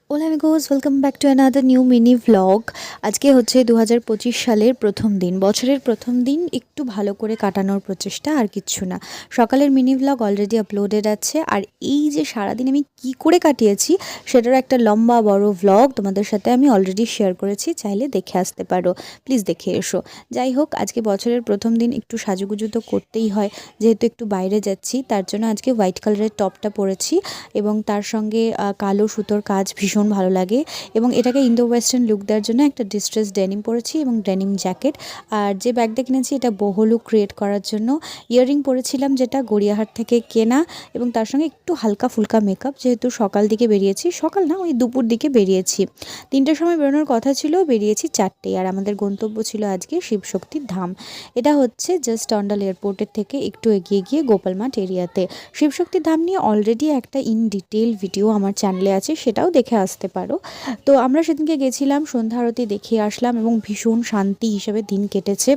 OLA amigos, welcome back to another new mini vlog. আজকে হচ্ছে 2025 সালের প্রথম দিন, বছরের প্রথম দিন। একটু ভালো করে কাটানোর প্রচেষ্টা, আর কিচ্ছু না। সকালের মিনি ভ্লগ অলরেডি আপলোডেড আছে, আর এই যে সারাদিন আমি কি করে কাটিয়েছি সেটার একটা লম্বা বড় ভ্লগ তোমাদের সাথে আমি অলরেডি শেয়ার করেছি, চাইলে দেখে আসতে পারো, প্লিজ দেখে এসো। যাই হোক, আজকে বছরের প্রথম দিন একটু সাজুগুজু তো করতেই হয়, যেহেতু একটু বাইরে যাচ্ছি। তার জন্য আজকে হোয়াইট কালারের টপটা পরেছি এবং তার সঙ্গে কালো সুতোর কাজ ভীষণ ভালো লাগে, এবং এটাকে ইন্দো ওয়েস্টার্ন লুক দেওয়ার জন্য একটা ডিস্ট্রেস ডেনিম পরেছি এবং ডেনিম জ্যাকেট। আর যে ব্যাগটা কিনেছি এটা বহু লুক ক্রিয়েট করার জন্য। ইয়াররিং পরেছিলাম যেটা গড়িয়াহাট থেকে কেনা, এবং তার সঙ্গে একটু হালকা ফুলকা মেকআপ, যেহেতু সকাল দিকে বেরিয়েছি, সকাল না ওই দুপুর দিকে বেরিয়েছি। 3টের সময় বেরোনোর কথা ছিল, বেরিয়েছি 4টেয়। আর আমাদের গন্তব্য ছিল আজকে শিবশক্তির ধাম। এটা হচ্ছে জাস্ট অন্ডাল এয়ারপোর্টের থেকে একটু এগিয়ে গিয়ে গোপালমাঠ এরিয়াতে। শিবশক্তির ধাম নিয়ে অলরেডি একটা ইন ডিটেল ভিডিও আমার চ্যানেলে আছে, সেটাও দেখে আসতে পারো। তো আমরা সেদিনকে গেছিলাম, সন্ধ্যা আরতি দেখে আসলাম এবং ভীষণ শান্তি হিসেবে দিন কেটেছে।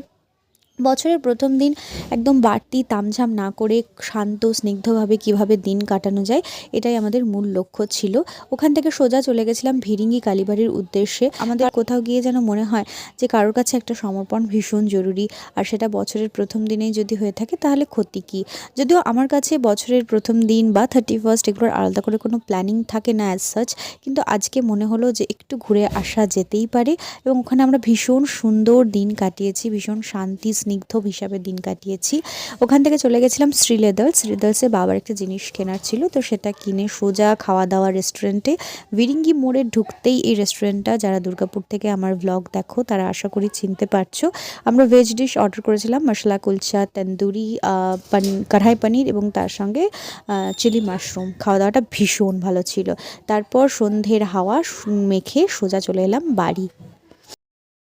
বছরের প্রথম দিন একদম বাড়তি তামঝাম না করে শান্ত স্নিগ্ধভাবে কিভাবে দিন কাটানো যায়, এটাই আমাদের মূল লক্ষ্য ছিল। ওখান থেকে সোজা চলে গেছিলাম ভিরিঙ্গি কালীবাড়ির উদ্দেশ্যে। আমাদের কোথাও গিয়ে যেন মনে হয় যে কারোর কাছে একটা সমর্পণ ভীষণ জরুরি, আর সেটা বছরের প্রথম দিনেই যদি হয়ে থাকে তাহলে ক্ষতি কী। যদিও আমার কাছে বছরের প্রথম দিন বা 31st এগুলোর আলাদা করে কোনো প্ল্যানিং থাকে না অ্যাজ সাচ, কিন্তু আজকে মনে হলো যে একটু ঘুরে আসা যেতেই পারে। এবং ওখানে আমরা ভীষণ সুন্দর দিন কাটিয়েছি, ভীষণ শান্তি স্নিগ্ধ হিসাবে দিন কাটিয়েছি। ওখান থেকে চলে গেছিলাম শ্রীলেদার্সে বাবার একটা জিনিস কেনার ছিল, তো সেটা কিনে সোজা খাওয়া দাওয়া রেস্টুরেন্টে। ভিরিঙ্গি মোড়ে ঢুকতেই এই রেস্টুরেন্টটা, যারা দুর্গাপুর থেকে আমার ব্লগ দেখো তারা আশা করি চিনতে পারছো। আমরা ভেজ ডিশ অর্ডার করেছিলাম, মশলা কুলচা, তন্দুরি, কড়াই পনির এবং তার সঙ্গে চিলি মাশরুম। খাওয়া দাওয়াটা ভীষণ ভালো ছিল। তারপর সন্ধ্যের হাওয়া মেখে সোজা চলে এলাম বাড়ি।